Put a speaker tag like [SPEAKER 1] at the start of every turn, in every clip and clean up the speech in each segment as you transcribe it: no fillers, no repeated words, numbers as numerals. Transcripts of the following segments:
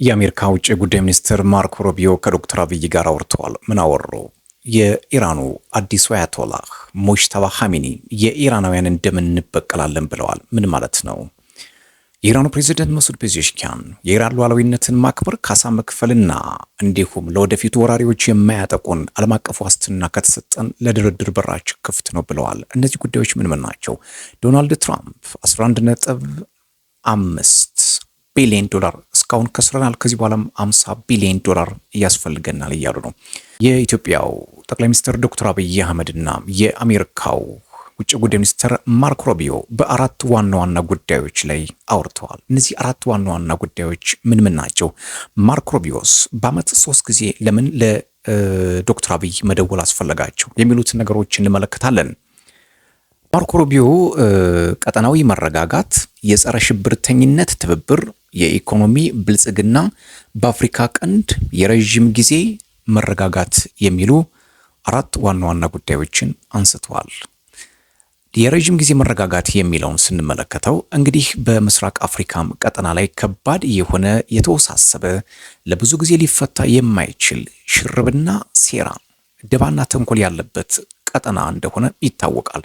[SPEAKER 1] የአሜሪካ ውጭ ጉዳይ ሚኒስትር ማርኮ ሩቢዮ ከዶክተር አብይ ጋር አውርተዋል። ምን አወሩ? የኢራኑ አዲሱ አያቶላህ ሙጅተባ ኻሜኒ የኢራናውያንን ደም እንበቀላለን ብለዋል። ምን ማለት ነው? የኢራኑ ፕሬዝዳንት መሱድ ፔዜሽኪያን የኢራን ሉዓላዊነትን ማክበር፣ ካሳ መክፈልና እንዲሁም ለወደፊቱ ወራሪዎች የማያጠቁን ዓለም አቀፍ ዋስትና ከተሰጠን ለድርድር በራችን ክፍት ነው ብለዋል። እነዚህ ጉዳዮች ምን ናቸው? ዶናልድ ትራምፕ 11.5 ቢሊዮን ዶላር እስካሁን ከስረናል፣ ከዚህ በኋላም 50 ቢሊዮን ዶላር ያስፈልገናል እያሉ ነው። የኢትዮጵያው ጠቅላይ ሚኒስትር ዶክተር አብይ አህመድና የአሜሪካው ውጭ ጉዳይ ሚኒስትር ማርኮ ሩቢዮ በአራት ዋና ዋና ጉዳዮች ላይ አውርተዋል። እነዚህ አራት ዋና ዋና ጉዳዮች ምን ናቸው? ማርኮ ሩቢዮስ በአመት 3 ጊዜ ለምን ለዶክተር አብይ መደወል አስፈለጋቸው? የሚሉትን ነገሮች እንመለከታለን። ማርኮ ሩቢዮ ቀጠናዊ መረጋጋት፣ የጸረ ሽብርተኝነት ትብብር፣ የኢኮኖሚ ብልጽግና፣ በአፍሪካ ቀንድ የረዥም ጊዜ መረጋጋት የሚሉ አራት ዋና ዋና ጉዳዮችን አንስተዋል። የረዥም ጊዜ መረጋጋት የሚለውን ስንመለከተው እንግዲህ በምስራቅ አፍሪካም ቀጠና ላይ ከባድ የሆነ የተወሳሰበ ለብዙ ጊዜ ሊፈታ የማይችል ሽርብና ሴራ፣ ደባና ተንኮል ያለበት ቀጠና እንደሆነ ይታወቃል።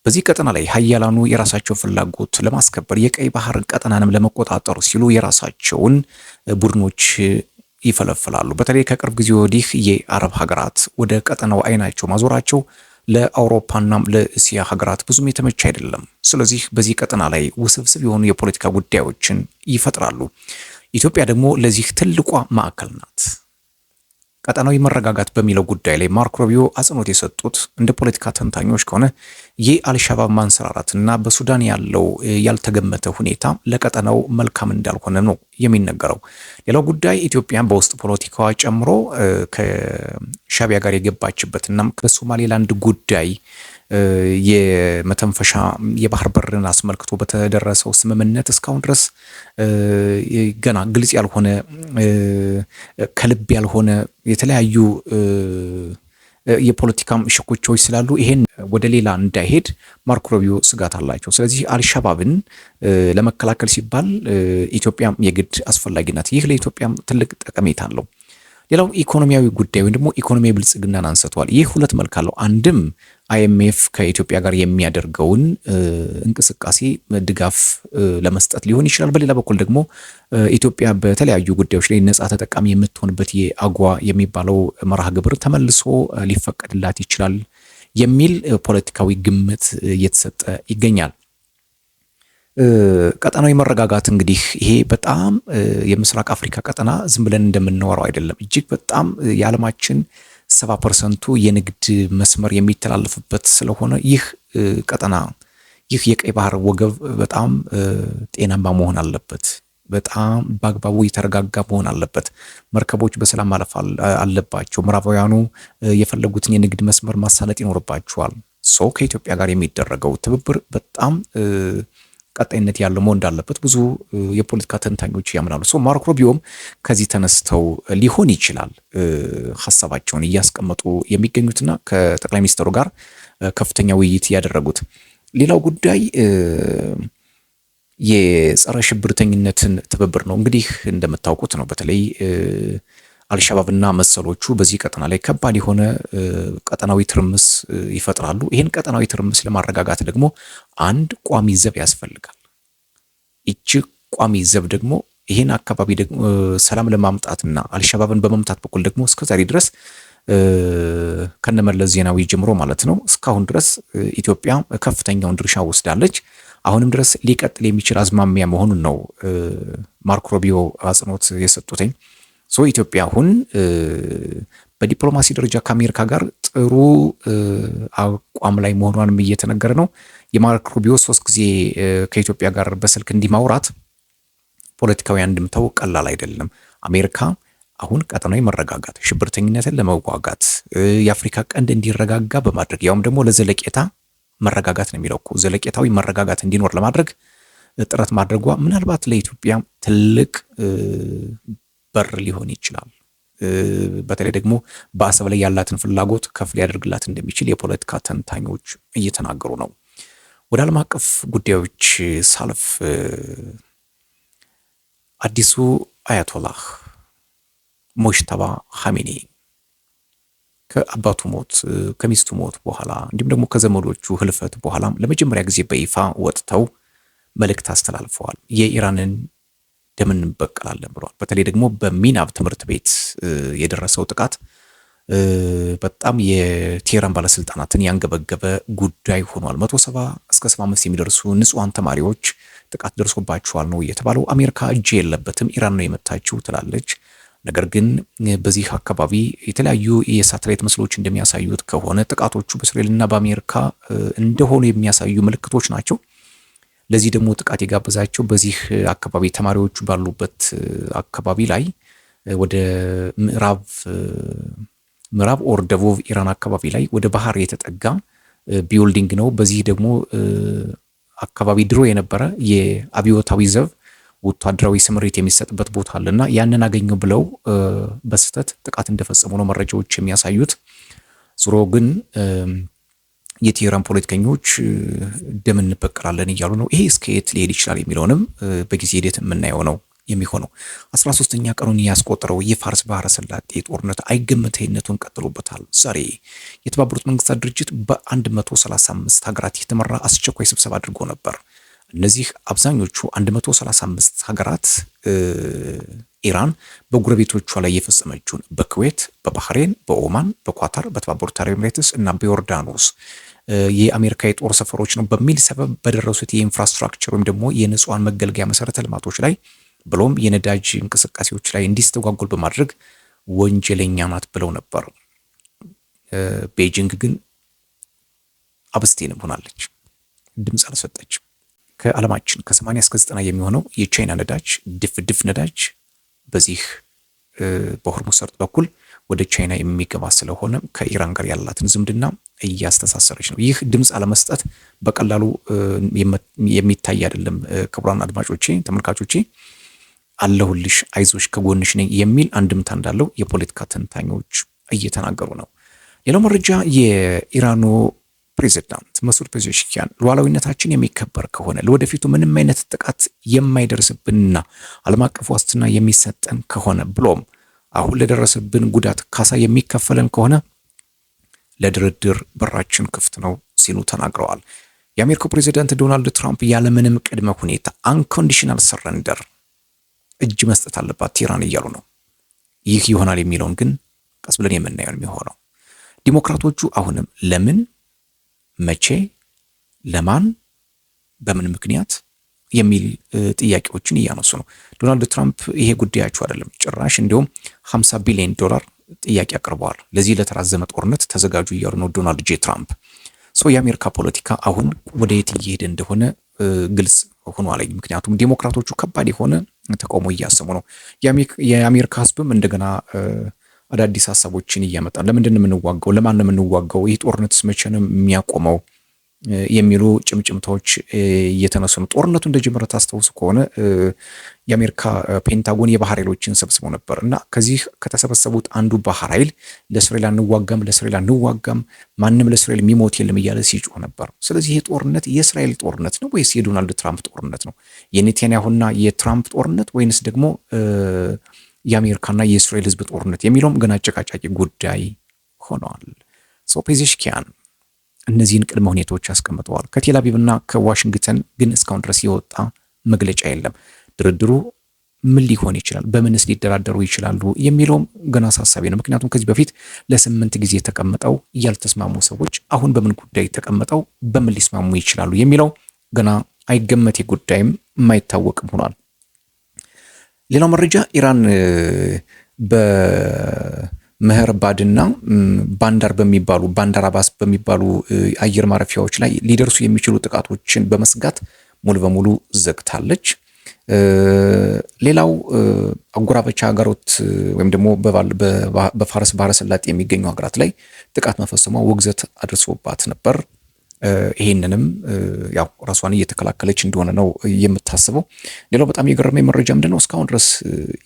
[SPEAKER 1] በዚህ ቀጠና ላይ ሀያላኑ የራሳቸው ፍላጎት ለማስከበር የቀይ ባህር ቀጠናንም ለመቆጣጠሩ ሲሉ የራሳቸውን ቡድኖች ይፈለፍላሉ። በተለይ ከቅርብ ጊዜ ወዲህ የአረብ ሀገራት ወደ ቀጠናው አይናቸው ማዞራቸው ለአውሮፓና ለእስያ ሀገራት ብዙም የተመቸ አይደለም። ስለዚህ በዚህ ቀጠና ላይ ውስብስብ የሆኑ የፖለቲካ ጉዳዮችን ይፈጥራሉ። ኢትዮጵያ ደግሞ ለዚህ ትልቋ ማዕከል ናት። ቀጠናዊ መረጋጋት በሚለው ጉዳይ ላይ ማርኮ ሩቢዮ አጽንኦት የሰጡት እንደ ፖለቲካ ተንታኞች ከሆነ የአልሻባብ ማንሰራራትና በሱዳን ያለው ያልተገመተ ሁኔታ ለቀጠናው መልካም እንዳልሆነ ነው የሚነገረው። ሌላው ጉዳይ ኢትዮጵያ በውስጥ ፖለቲካዋ ጨምሮ ከሻቢያ ጋር የገባችበትና በሶማሌላንድ ጉዳይ የመተንፈሻ የባህር በርን አስመልክቶ በተደረሰው ስምምነት እስካሁን ድረስ ገና ግልጽ ያልሆነ ከልብ ያልሆነ የተለያዩ የፖለቲካም ሽኩቻዎች ስላሉ ይሄን ወደ ሌላ እንዳይሄድ ማርኮ ሩቢዮ ስጋት አላቸው። ስለዚህ አልሻባብን ለመከላከል ሲባል ኢትዮጵያ የግድ አስፈላጊ ናት። ይህ ለኢትዮጵያም ትልቅ ጠቀሜታ አለው። ሌላው ኢኮኖሚያዊ ጉዳይ ወይም ደግሞ ኢኮኖሚያዊ ብልጽግናን አንስተዋል። ይህ ሁለት መልክ አለው። አንድም አይኤምኤፍ ከኢትዮጵያ ጋር የሚያደርገውን እንቅስቃሴ ድጋፍ ለመስጠት ሊሆን ይችላል። በሌላ በኩል ደግሞ ኢትዮጵያ በተለያዩ ጉዳዮች ላይ ነፃ ተጠቃሚ የምትሆንበት የአጓ የሚባለው መርሃ ግብር ተመልሶ ሊፈቀድላት ይችላል የሚል ፖለቲካዊ ግምት እየተሰጠ ይገኛል። ቀጠናዊ መረጋጋት እንግዲህ ይሄ በጣም የምስራቅ አፍሪካ ቀጠና ዝም ብለን እንደምናወራው አይደለም። እጅግ በጣም የዓለማችን 70% የንግድ መስመር የሚተላለፍበት ስለሆነ ይህ ቀጠና ይህ የቀይ ባህር ወገብ በጣም ጤናማ መሆን አለበት። በጣም በአግባቡ የተረጋጋ መሆን አለበት። መርከቦች በሰላም ማለፍ አለባቸው። ምዕራባውያኑ የፈለጉትን የንግድ መስመር ማሳለጥ ይኖርባቸዋል። ከኢትዮጵያ ጋር የሚደረገው ትብብር በጣም ቀጣይነት ያለው መሆን እንዳለበት ብዙ የፖለቲካ ተንታኞች ያምናሉ። ማርኮ ሩቢዮም ከዚህ ተነስተው ሊሆን ይችላል ሀሳባቸውን እያስቀመጡ የሚገኙትና ከጠቅላይ ሚኒስትሩ ጋር ከፍተኛ ውይይት ያደረጉት። ሌላው ጉዳይ የጸረ ሽብርተኝነትን ትብብር ነው። እንግዲህ እንደምታውቁት ነው በተለይ አልሻባብና መሰሎቹ በዚህ ቀጠና ላይ ከባድ የሆነ ቀጠናዊ ትርምስ ይፈጥራሉ። ይህን ቀጠናዊ ትርምስ ለማረጋጋት ደግሞ አንድ ቋሚ ዘብ ያስፈልጋል። ይቺ ቋሚ ዘብ ደግሞ ይህን አካባቢ ደግሞ ሰላም ለማምጣትና አልሻባብን በመምታት በኩል ደግሞ እስከዛሬ ድረስ ከነመለስ ዜናዊ ጀምሮ ማለት ነው እስካሁን ድረስ ኢትዮጵያ ከፍተኛውን ድርሻ ወስዳለች። አሁንም ድረስ ሊቀጥል የሚችል አዝማሚያ መሆኑን ነው ማርኮ ሩቢዮ አጽንኦት የሰጡትኝ። ኢትዮጵያ አሁን በዲፕሎማሲ ደረጃ ከአሜሪካ ጋር ጥሩ አቋም ላይ መሆኗንም እየተነገረ ነው። የማርኮ ሩቢዮ 3 ጊዜ ከኢትዮጵያ ጋር በስልክ እንዲማውራት ፖለቲካዊ አንድምታው ቀላል አይደለም። አሜሪካ አሁን ቀጠናዊ መረጋጋት፣ ሽብርተኝነትን ለመዋጋት የአፍሪካ ቀንድ እንዲረጋጋ በማድረግ ያውም ደግሞ ለዘለቄታ መረጋጋት ነው የሚለው እኮ ዘለቄታዊ መረጋጋት እንዲኖር ለማድረግ ጥረት ማድረጓ ምናልባት ለኢትዮጵያ ትልቅ በር ሊሆን ይችላል። በተለይ ደግሞ በአሰብ ላይ ያላትን ፍላጎት ከፍ ሊያደርግላት እንደሚችል የፖለቲካ ተንታኞች እየተናገሩ ነው። ወደ ዓለም አቀፍ ጉዳዮች ሳልፍ አዲሱ አያቶላህ ሞጅተባ ኻሜኒ ከአባቱ ሞት ከሚስቱ ሞት በኋላ እንዲሁም ደግሞ ከዘመዶቹ ህልፈት በኋላም ለመጀመሪያ ጊዜ በይፋ ወጥተው መልእክት አስተላልፈዋል። የኢራንን ደም እንበቀላለን ብለዋል። በተለይ ደግሞ በሚናብ ትምህርት ቤት የደረሰው ጥቃት በጣም የቴህራን ባለስልጣናትን ያንገበገበ ጉዳይ ሆኗል። 170 እስከ 75 የሚደርሱ ንጹሃን ተማሪዎች ጥቃት ደርሶባቸዋል ነው የተባለው። አሜሪካ እጅ የለበትም ኢራን ነው የመታችው ትላለች። ነገር ግን በዚህ አካባቢ የተለያዩ የሳተላይት ምስሎች እንደሚያሳዩት ከሆነ ጥቃቶቹ በእስራኤልና በአሜሪካ እንደሆኑ የሚያሳዩ ምልክቶች ናቸው። ለዚህ ደግሞ ጥቃት የጋበዛቸው በዚህ አካባቢ ተማሪዎቹ ባሉበት አካባቢ ላይ ወደ ምዕራብ ኦር ደቡብ ኢራን አካባቢ ላይ ወደ ባህር የተጠጋ ቢልዲንግ ነው። በዚህ ደግሞ አካባቢ ድሮ የነበረ የአብዮታዊ ዘብ ወታደራዊ ስምሪት የሚሰጥበት ቦታ አለና ያንን አገኘው ብለው በስተት ጥቃት እንደፈጸሙ ነው መረጃዎች የሚያሳዩት። ዙሮ ግን የቴህራን ፖለቲከኞች ደም እንበቀላለን እያሉ ነው። ይሄ እስከ የት ሊሄድ ይችላል የሚለውንም በጊዜ ሂደት የምናየው ነው የሚሆነው። 13ኛ ቀኑን ያስቆጠረው የፋርስ ባህረ ሰላጤ ጦርነት አይገመተኝነቱን ቀጥሎበታል። ዛሬ የተባበሩት መንግስታት ድርጅት በ135 ሀገራት የተመራ አስቸኳይ ስብሰባ አድርጎ ነበር። እነዚህ አብዛኞቹ 135 ሀገራት ኢራን በጎረቤቶቿ ላይ የፈጸመችውን በኩዌት፣ በባህሬን፣ በኦማን፣ በኳታር፣ በተባበሩት አረብ ኤሚሬትስ እና በዮርዳኖስ የአሜሪካ የጦር ሰፈሮች ነው በሚል ሰበብ በደረሱት የኢንፍራስትራክቸር ወይም ደግሞ የንጹሃን መገልገያ መሰረተ ልማቶች ላይ ብሎም የነዳጅ እንቅስቃሴዎች ላይ እንዲስተጓጎል በማድረግ ወንጀለኛ ናት ብለው ነበር። ቤጂንግ ግን አብስቴንም ሆናለች፣ ድምፅ አልሰጠችም። ከዓለማችን ከ80 እስከ 90 የሚሆነው የቻይና ነዳጅ ድፍድፍ ነዳጅ በዚህ በሆርሙዝ ሰርጥ በኩል ወደ ቻይና የሚገባ ስለሆነ ከኢራን ጋር ያላትን ዝምድና እያስተሳሰረች ነው። ይህ ድምፅ አለመስጠት በቀላሉ የሚታይ አይደለም። ክቡራን አድማጮቼ፣ ተመልካቾቼ አለሁልሽ፣ አይዞሽ፣ ከጎንሽ ነኝ የሚል አንድምታ እንዳለው የፖለቲካ ተንታኞች እየተናገሩ ነው። ሌላው መረጃ የኢራኑ ፕሬዝዳንት መሱድ ፔዜሽኪያን ሉዓላዊነታችን የሚከበር ከሆነ ለወደፊቱ ምንም አይነት ጥቃት የማይደርስብንና ዓለም አቀፍ ዋስትና የሚሰጠን ከሆነ ብሎም አሁን ለደረሰብን ጉዳት ካሳ የሚከፈለን ከሆነ ለድርድር በራችን ክፍት ነው ሲሉ ተናግረዋል። የአሜሪካው ፕሬዝዳንት ዶናልድ ትራምፕ ያለምንም ቅድመ ሁኔታ አንኮንዲሽናል ሰረንደር እጅ መስጠት አለባት ኢራን እያሉ ነው። ይህ ይሆናል የሚለውን ግን ቀስ ብለን የምናየው የሚሆነው። ዲሞክራቶቹ አሁንም ለምን፣ መቼ፣ ለማን፣ በምን ምክንያት የሚል ጥያቄዎችን እያነሱ ነው። ዶናልድ ትራምፕ ይሄ ጉዳያቸው አይደለም፣ ጭራሽ እንዲሁም $50 ቢሊዮን ጥያቄ አቅርበዋል። ለዚህ ለተራዘመ ጦርነት ተዘጋጁ እያሉ ነው ዶናልድ ጄ ትራምፕ። የአሜሪካ ፖለቲካ አሁን ወደ የት እየሄደ እንደሆነ ግልጽ ሆኗል። ምክንያቱም ዲሞክራቶቹ ከባድ የሆነ ተቃውሞ እያሰሙ ነው። የአሜሪካ ሕዝብም እንደገና አዳዲስ ሀሳቦችን እያመጣ ለምንድን ነው የምንዋጋው? ለማን ነው የምንዋጋው? ይህ ጦርነትስ መቼ ነው የሚያቆመው? የሚሉ ጭምጭምታዎች እየተነሱ ነው። ጦርነቱ እንደጀመረ ታስታውሱ ከሆነ የአሜሪካ ፔንታጎን የባህር ኃይሎችን ሰብስበው ነበር እና ከዚህ ከተሰበሰቡት አንዱ ባህር ኃይል ለእስራኤል አንዋጋም፣ ማንም ለእስራኤል የሚሞት የለም እያለ ሲጮህ ነበር። ስለዚህ ይህ ጦርነት የእስራኤል ጦርነት ነው ወይስ የዶናልድ ትራምፕ ጦርነት ነው? የኔታንያሁና የትራምፕ ጦርነት ወይንስ ደግሞ የአሜሪካና የእስራኤል ህዝብ ጦርነት የሚለውም ገና አጨቃጫቂ ጉዳይ ሆነዋል። ፔዜሽኪያን እነዚህን ቅድመ ሁኔታዎች ያስቀምጠዋል። ከቴል አቪቭና ከዋሽንግተን ግን እስካሁን ድረስ የወጣ መግለጫ የለም። ድርድሩ ምን ሊሆን ይችላል? በምንስ ሊደራደሩ ይችላሉ? የሚለውም ገና አሳሳቢ ነው። ምክንያቱም ከዚህ በፊት ለ8 ጊዜ ተቀምጠው ያልተስማሙ ሰዎች አሁን በምን ጉዳይ ተቀምጠው በምን ሊስማሙ ይችላሉ የሚለው ገና አይገመቴ ጉዳይም የማይታወቅም ሆኗል። ሌላው መረጃ ኢራን በመህር ባድና ባንዳር አባስ በሚባሉ አየር ማረፊያዎች ላይ ሊደርሱ የሚችሉ ጥቃቶችን በመስጋት ሙሉ በሙሉ ዘግታለች። ሌላው አጎራባች ሀገሮች ወይም ደግሞ በፋርስ ባህረ ሰላጤ የሚገኙ ሀገራት ላይ ጥቃት መፈጸሟ ውግዘት አድርሶባት ነበር። ይሄንንም ያው ራሷን እየተከላከለች እንደሆነ ነው የምታስበው። ሌላው በጣም የገረመኝ መረጃ ምንድነው? እስካሁን ድረስ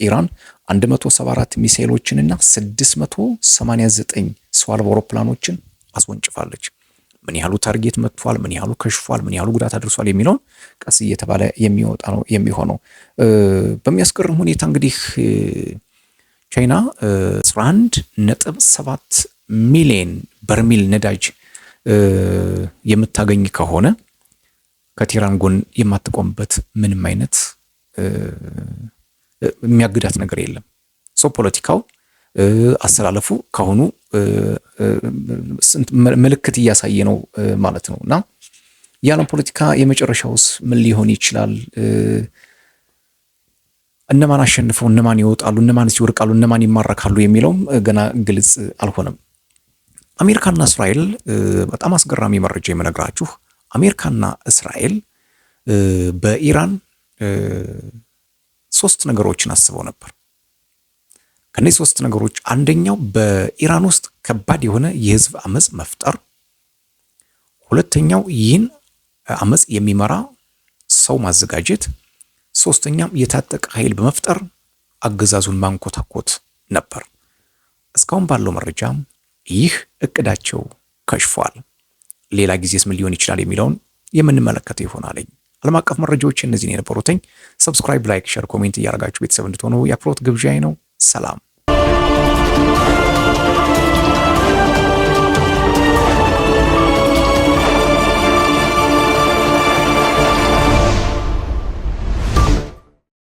[SPEAKER 1] ኢራን 174 ሚሳኤሎችንና 689 ሰው አልባ አውሮፕላኖችን አስወንጭፋለች። ምን ያህሉ ታርጌት መጥቷል፣ ምን ያህሉ ከሽፏል፣ ምን ያህሉ ጉዳት አድርሷል የሚለውን ቀስ እየተባለ የሚወጣ ነው የሚሆነው። በሚያስገርም ሁኔታ እንግዲህ ቻይና 11.7 ሚሊዮን በርሜል ነዳጅ የምታገኝ ከሆነ ከቴህራን ጎን የማትቆምበት ምንም አይነት የሚያግዳት ነገር የለም። ሰው ፖለቲካው አሰላለፉ ካሁኑ ምልክት እያሳየ ነው ማለት ነው። እና የዓለም ፖለቲካ የመጨረሻውስ ምን ሊሆን ይችላል? እነማን አሸንፈው እነማን ይወጣሉ፣ እነማን ይወርቃሉ፣ እነማን ይማረካሉ የሚለውም ገና ግልጽ አልሆነም። አሜሪካና እስራኤል በጣም አስገራሚ መረጃ የምነግራችሁ፣ አሜሪካና እስራኤል በኢራን 3 ነገሮችን አስበው ነበር። ከነዚህ 3 ነገሮች አንደኛው በኢራን ውስጥ ከባድ የሆነ የህዝብ አመጽ መፍጠር፣ ሁለተኛው ይህን አመጽ የሚመራ ሰው ማዘጋጀት፣ ሶስተኛም የታጠቀ ኃይል በመፍጠር አገዛዙን ማንኮታኮት ነበር። እስካሁን ባለው መረጃ ይህ እቅዳቸው ከሽፏል። ሌላ ጊዜስ ምን ሊሆን ይችላል የሚለውን የምንመለከተው ይሆናል። ዓለም አቀፍ መረጃዎች እነዚህን የነበሩትኝ። ሰብስክራይብ፣ ላይክ፣ ሼር፣ ኮሜንት እያደረጋችሁ ቤተሰብ እንድትሆኑ የአክብሮት ግብዣዬ ነው። ሰላም።